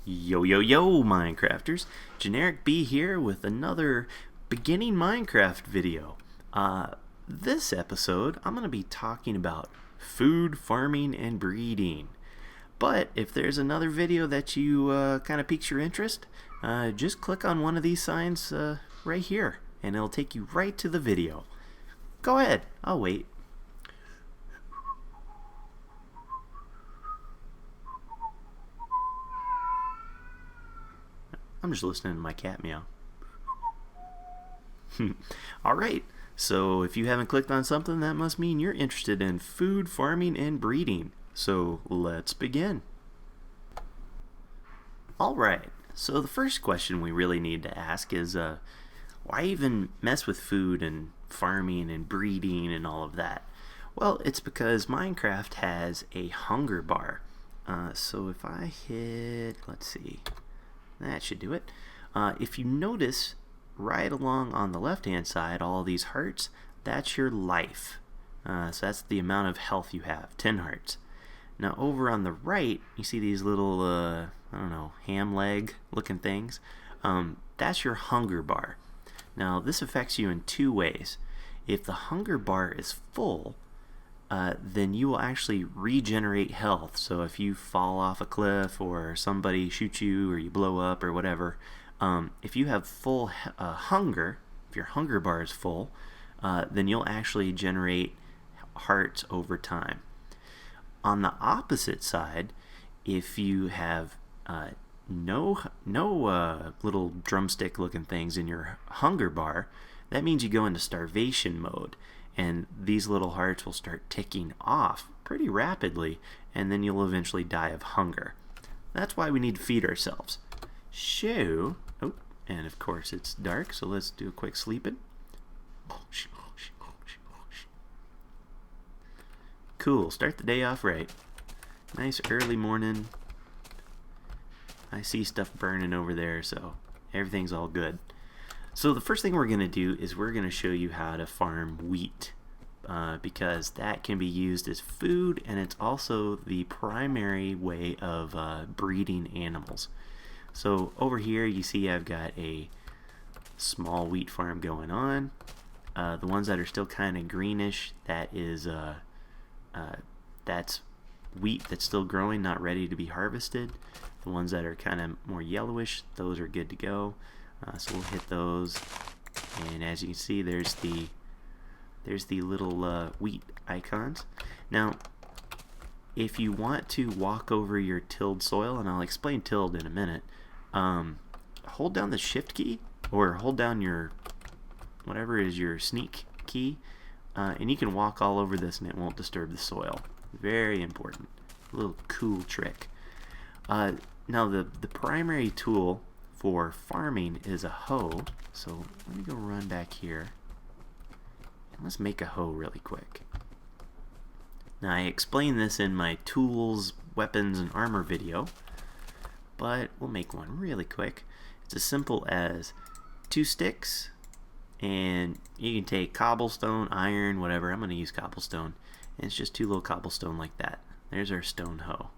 Yo yo yo Minecrafters, Generic B here with another beginning Minecraft video. This episode I'm going to be talking about food, farming, and breeding. But if there's another video that you kind of piques your interest, just click on one of these signs right here and it'll take you right to the video. Go ahead, I'll wait. I'm just listening to my cat meow. Alright, so if you haven't clicked on something, that must mean you're interested in food, farming, and breeding. So let's begin. Alright, so the first question we really need to ask is why even mess with food and farming and breeding and all of that? Well, it's because Minecraft has a hunger bar. So if I hit, let's see, that should do it. If you notice right along on the left hand side, all these hearts, that's your life. So that's the amount of health you have, 10 hearts. Now over on the right, you see these little, I don't know, ham leg looking things. That's your hunger bar. Now this affects you in two ways. If the hunger bar is full, then you will actually regenerate health. So if you fall off a cliff or somebody shoots you or you blow up or whatever, if you have full hunger, if your hunger bar is full, then you'll actually generate hearts over time. On the opposite side, if you have no little drumstick looking things in your hunger bar, that means you go into starvation mode. And these little hearts will start ticking off pretty rapidly, and then you'll eventually die of hunger. That's why we need to feed ourselves. So, oh, and of course it's dark, so let's do a quick sleeping. Cool, start the day off right. Nice early morning. I see stuff burning over there, so everything's all good. So the first thing we're going to do is we're going to show you how to farm wheat, because that can be used as food, and it's also the primary way of breeding animals. So over here you see I've got a small wheat farm going on. The ones that are still kind of greenish, that's wheat that's still growing, not ready to be harvested. The ones that are kind of more yellowish, those are good to go. So we'll hit those, and as you can see, there's the little wheat icons. Now, if you want to walk over your tilled soil, and I'll explain tilled in a minute, hold down the shift key, or hold down your whatever is your sneak key, and you can walk all over this and it won't disturb the soil. Very important. A little cool trick. Now the primary tool for farming is a hoe, so let me go run back here and let's make a hoe really quick. Now I explained this in my tools, weapons, and armor video, but we'll make one really quick. It's as simple as 2 sticks, and you can take cobblestone, iron, whatever. I'm going to use cobblestone, and it's just 2 little cobblestone like that. There's our stone hoe.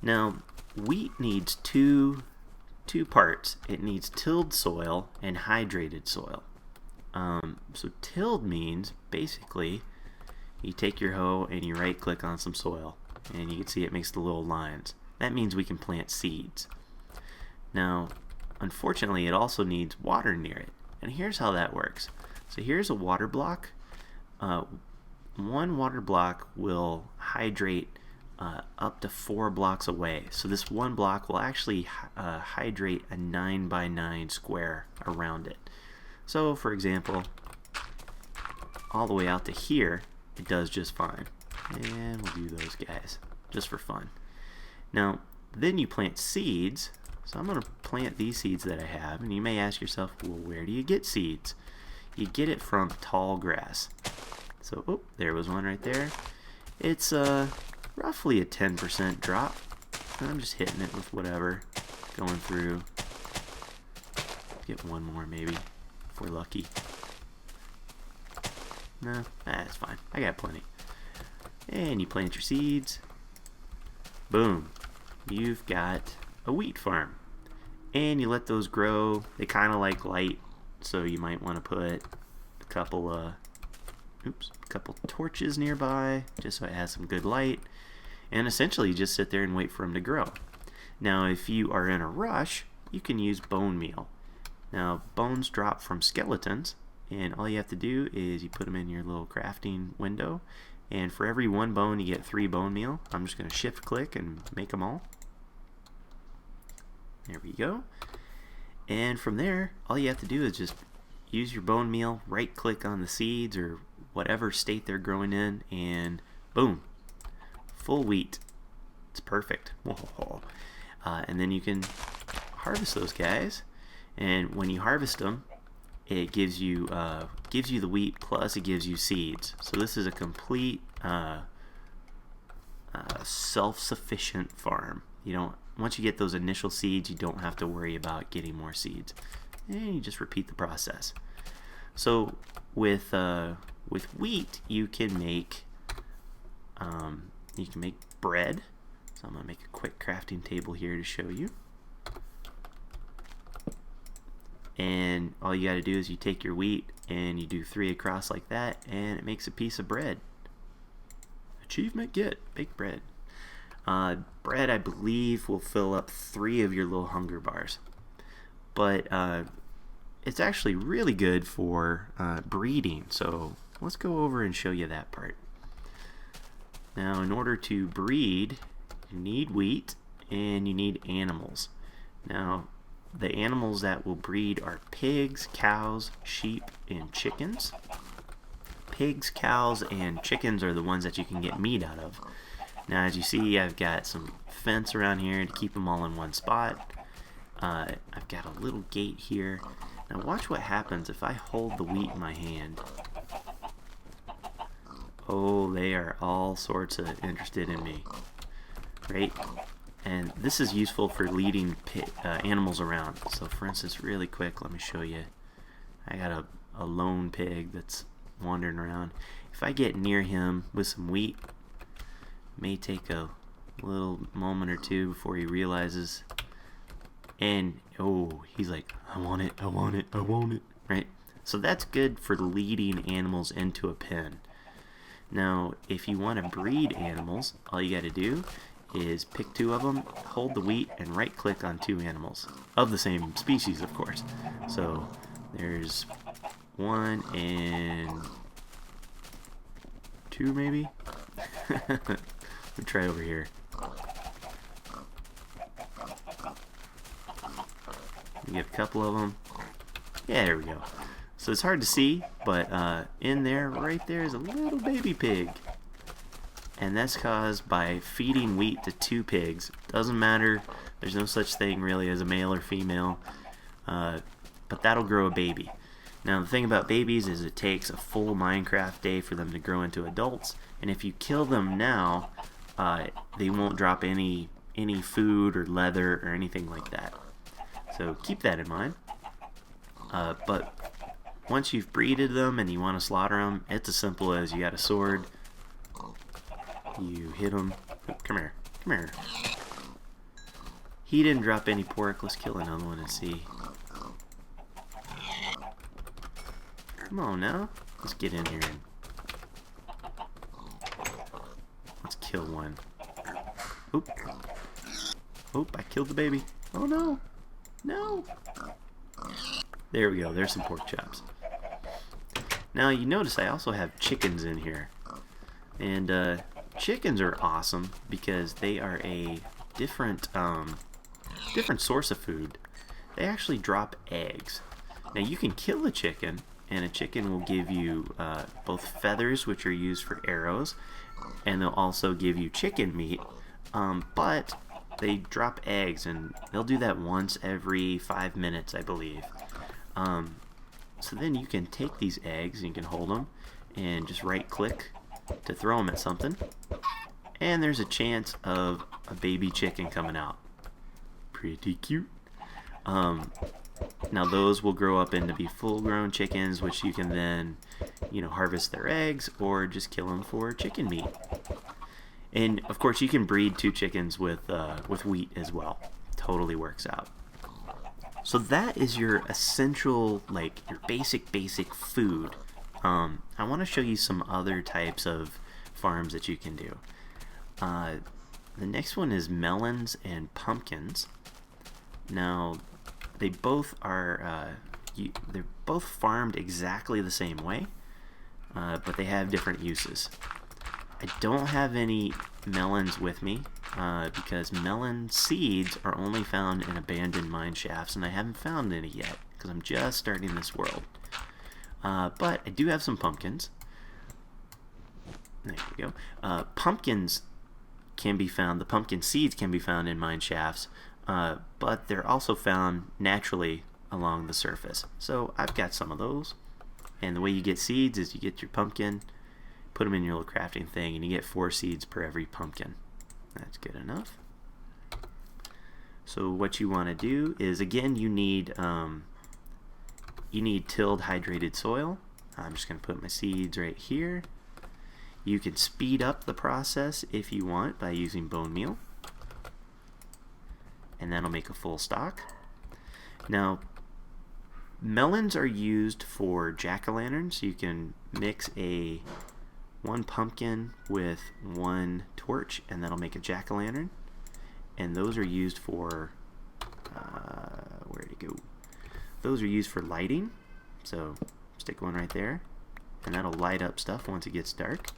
Now wheat needs two parts. It needs tilled soil and hydrated soil. So tilled means basically you take your hoe and you right click on some soil, and you can see it makes the little lines. That means we can plant seeds. Now unfortunately it also needs water near it, and here's how that works. So here's a water block. One water block will hydrate up to 4 blocks away. So this one block will actually hydrate a 9 by 9 square around it. So for example, all the way out to here, it does just fine. And we'll do those guys just for fun. Now then you plant seeds. So I'm going to plant these seeds that I have, and you may ask yourself, well, where do you get seeds? You get it from tall grass. So oh, there was one right there. It's roughly a 10% drop. I'm just hitting it with whatever, going through. Get one more maybe, if we're lucky. No, that's fine. I got plenty. And you plant your seeds. Boom. you've got a wheat farm. And you let those grow. They kind of like light, so you might want to put a couple torches nearby just so it has some good light. And essentially you just sit there and wait for them to grow. Now if you are in a rush, you can use bone meal. Now bones drop from skeletons, and all you have to do is you put them in your little crafting window, and for every 1 bone you get 3 bone meal. I'm just going to shift click and make them all. There we go. And from there, all you have to do is just use your bone meal, right click on the seeds or whatever state they're growing in, and boom, full wheat. It's perfect. And then you can harvest those guys, and when you harvest them, it gives you the wheat, plus it gives you seeds. So this is a complete self-sufficient farm. Once you get those initial seeds, you don't have to worry about getting more seeds, and you just repeat the process. So with wheat, you can make bread. So I'm gonna make a quick crafting table here to show you. And all you got to do is you take your wheat and you do 3 across like that, and it makes a piece of bread. Achievement get, bake bread. Bread, I believe, will fill up 3 of your little hunger bars. But it's actually really good for breeding. So let's go over and show you that part. Now, in order to breed, you need wheat and you need animals. Now, the animals that will breed are pigs, cows, sheep, and chickens. Pigs, cows, and chickens are the ones that you can get meat out of. Now, as you see, I've got some fence around here to keep them all in one spot. I've got a little gate here. Now watch what happens if I hold the wheat in my hand. Oh, they are all sorts of interested in me, right? And this is useful for leading animals around. So for instance, really quick, let me show you. I got a lone pig that's wandering around. If I get near him with some wheat, it may take a little moment or two before he realizes. And, oh, he's like, I want it, I want it, I want it, right? So that's good for leading animals into a pen. Now, if you want to breed animals, all you got to do is pick 2 of them, hold the wheat, and right-click on 2 animals. Of the same species, of course. So, there's 1 and 2, maybe? Let me try over here. Get a couple of them. Yeah, there we go. So it's hard to see, but in there, right there, is a little baby pig. And that's caused by feeding wheat to 2 pigs. Doesn't matter. There's no such thing really as a male or female. But that'll grow a baby. Now the thing about babies is it takes a full Minecraft day for them to grow into adults. And if you kill them now, they won't drop any food or leather or anything like that. So keep that in mind. But once you've breeded them and you want to slaughter them, it's as simple as you got a sword, you hit them. Oh, come here, come here. He didn't drop any pork. Let's kill another one and see. Come on now. Let's get in here and let's kill one. Oop. Oop, I killed the baby. Oh no. No. There we go. There's some pork chops. Now you notice I also have chickens in here. And chickens are awesome because they are a different source of food. They actually drop eggs. Now you can kill a chicken, and a chicken will give you both feathers, which are used for arrows, and they'll also give you chicken meat. But they drop eggs, and they'll do that once every 5 minutes, I believe. So then you can take these eggs, and you can hold them, and just right-click to throw them at something. And there's a chance of a baby chicken coming out. Pretty cute. Now those will grow up into be full-grown chickens, which you can then, harvest their eggs or just kill them for chicken meat. And of course, you can breed 2 chickens with wheat as well. Totally works out. So that is your essential, like your basic food. I want to show you some other types of farms that you can do. The next one is melons and pumpkins. Now, they both are they're both farmed exactly the same way, but they have different uses. I don't have any melons with me because melon seeds are only found in abandoned mine shafts, and I haven't found any yet because I'm just starting this world. But I do have some pumpkins. There we go. Pumpkins can be found, the pumpkin seeds can be found in mine shafts, but they're also found naturally along the surface. So I've got some of those. And the way you get seeds is you get your pumpkin, put them in your little crafting thing, and you get 4 seeds per every pumpkin. That's good enough. So what you want to do is, again, you need tilled hydrated soil. I'm just going to put my seeds right here. You can speed up the process if you want by using bone meal, and that'll make a full stalk. Now, melons are used for jack-o'-lanterns. You can mix 1 pumpkin with 1 torch, and that'll make a jack-o'-lantern. And those are used for where'd it go? Those are used for lighting. So stick one right there, and that'll light up stuff once it gets dark.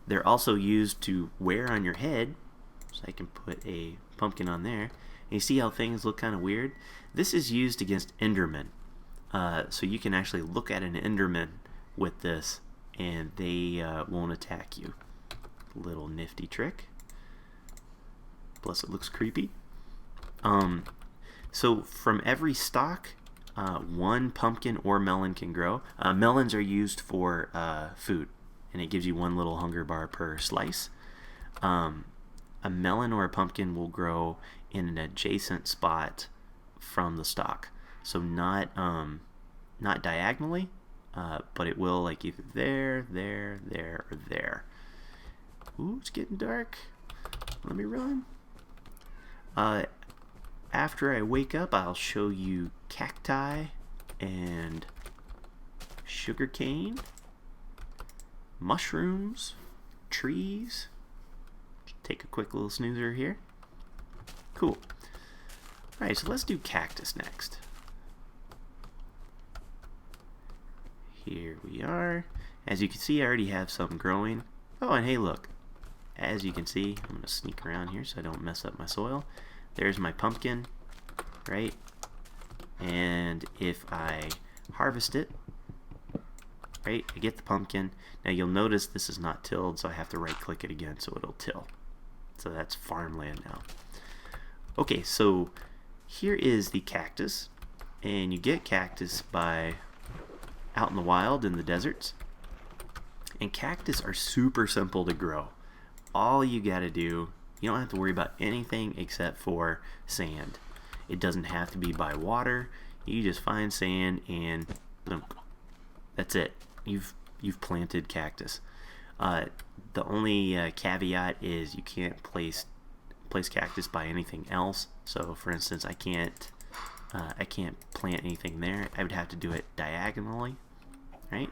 They're also used to wear on your head, so I can put a pumpkin on there. And you see how things look kind of weird? This is used against Endermen. So you can actually look at an Enderman with this, and they won't attack you. Little nifty trick. Plus it looks creepy. So from every stalk, 1 pumpkin or melon can grow. Melons are used for food, and it gives you 1 little hunger bar per slice. A melon or a pumpkin will grow in an adjacent spot from the stalk, so not diagonally, but it will like either there, or there. Ooh, it's getting dark. Let me run. After I wake up, I'll show you cacti and sugarcane, mushrooms, trees. Take a quick little snoozer here. Cool. Alright, so let's do cactus next. Here we are. As you can see, I already have some growing. Oh, and hey, look. As you can see, I'm going to sneak around here so I don't mess up my soil. There's my pumpkin, right? And if I harvest it, right, I get the pumpkin. Now you'll notice this is not tilled, so I have to right-click it again so it'll till. So that's farmland now. Okay, so here is the cactus, and you get cactus by out in the wild in the deserts. And cactus are super simple to grow. All you gotta do, you don't have to worry about anything except for sand. It doesn't have to be by water. You just find sand and boom. That's it. You've planted cactus. The only caveat is you can't place cactus by anything else. So, for instance, I can't plant anything there. I would have to do it diagonally, right?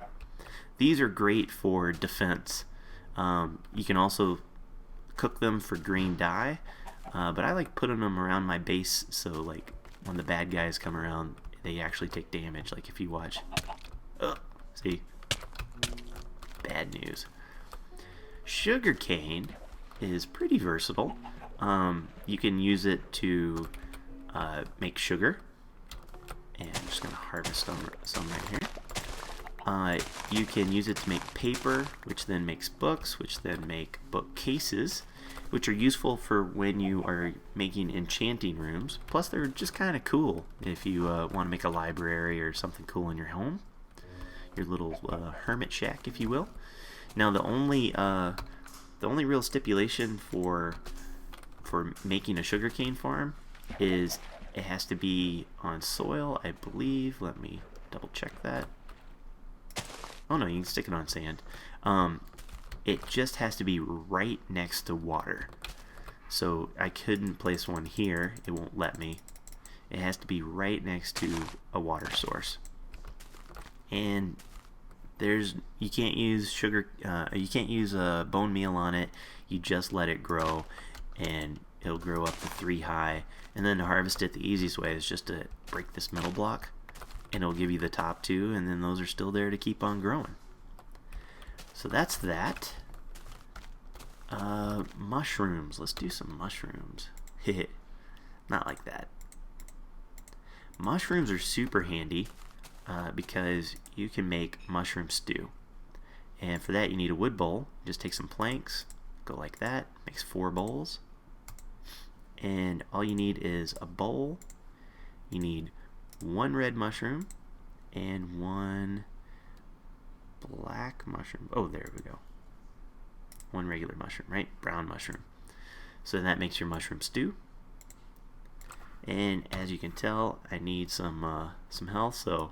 These are great for defense. You can also cook them for green dye, but I like putting them around my base so like when the bad guys come around, they actually take damage. Like if you watch, see, bad news. Sugarcane is pretty versatile. You can use it to make sugar, and I'm just going to harvest some right here. You can use it to make paper, which then makes books, which then make bookcases, which are useful for when you are making enchanting rooms. Plus, they're just kind of cool if you want to make a library or something cool in your home, your little hermit shack, if you will. Now, the only real stipulation for making a sugarcane farm is it has to be on soil, I believe. Let me double check that. Oh no, you can stick it on sand. it just has to be right next to water. So I couldn't place one here, it won't let me. It has to be right next to a water source. And you can't use bone meal on it. You just let it grow, and it'll grow up to 3 high. And then to harvest it, the easiest way is just to break this middle block, and it'll give you the top 2, and then those are still there to keep on growing. So that's that. Mushrooms. Let's do some mushrooms. Not like that. Mushrooms are super handy because you can make mushroom stew. And for that you need a wood bowl. Just take some planks, go like that, makes 4 bowls. And all you need is a bowl. You need 1 red mushroom and 1 black mushroom. Oh, there we go. 1 regular mushroom, right? Brown mushroom. So that makes your mushroom stew. And as you can tell, I need some health, so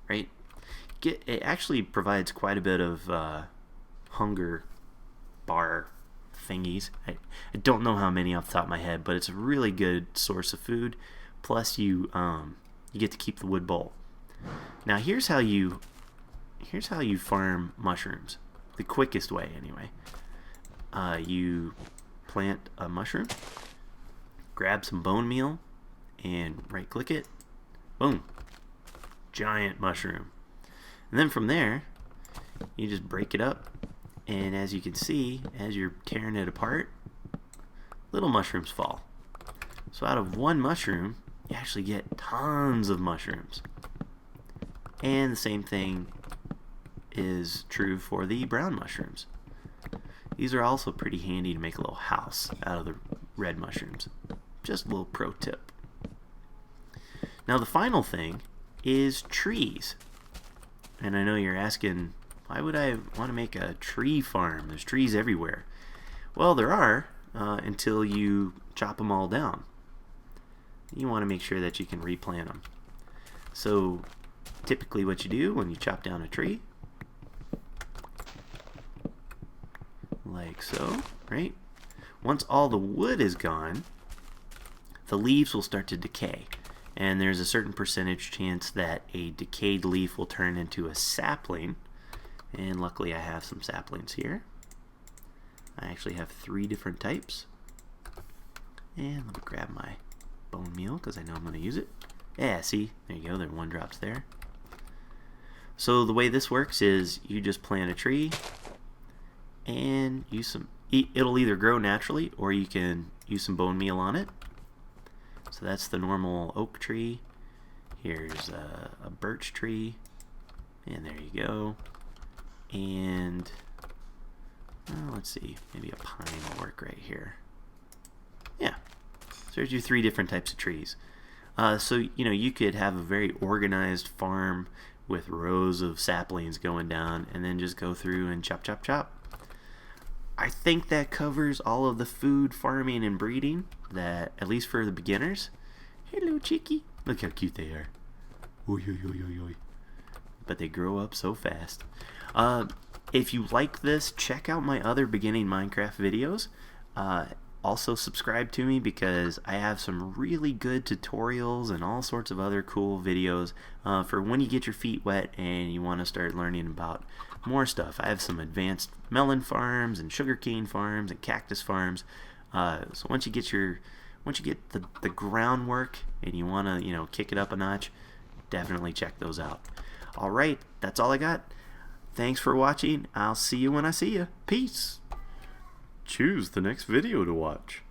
right. It actually provides quite a bit of hunger bar thingies. I don't know how many off the top of my head, but it's a really good source of food. Plus, you get to keep the wood bowl. Now, here's how you farm mushrooms. The quickest way, anyway. You plant a mushroom, grab some bone meal, and right-click it. Boom! Giant mushroom. And then from there, you just break it up, and as you can see, as you're tearing it apart, little mushrooms fall. So out of 1 mushroom, you actually get tons of mushrooms. And the same thing is true for the brown mushrooms. These are also pretty handy to make a little house out of the red mushrooms. Just a little pro tip. Now the final thing is trees. And I know you're asking, why would I want to make a tree farm? There's trees everywhere. Well, there are until you chop them all down. You want to make sure that you can replant them. So typically what you do when you chop down a tree, like so, right? Once all the wood is gone, the leaves will start to decay. And there's a certain percentage chance that a decayed leaf will turn into a sapling. And luckily I have some saplings here. I actually have 3 different types. And let me grab my bone meal because I know I'm going to use it. Yeah, see? There you go. There 1 drops there. So the way this works is you just plant a tree and use some... It'll either grow naturally or you can use some bone meal on it. So that's the normal oak tree. Here's a birch tree. And there you go. And let's see, maybe a pine will work right here. Yeah. So there's your 3 different types of trees. So you could have a very organized farm with rows of saplings going down, and then just go through and chop, chop, chop. I think that covers all of the food, farming, and breeding, that at least for the beginners. Hello, chickie. Look how cute they are. Oy, oy, oy, oy, oy. But they grow up so fast. If you like this, check out my other beginning Minecraft videos. Also subscribe to me because I have some really good tutorials and all sorts of other cool videos for when you get your feet wet and you want to start learning about more stuff. I have some advanced melon farms and sugarcane farms and cactus farms. So once you get the groundwork and you want to kick it up a notch, definitely check those out. All right, that's all I got. Thanks for watching. I'll see you when I see you. Peace. Choose the next video to watch.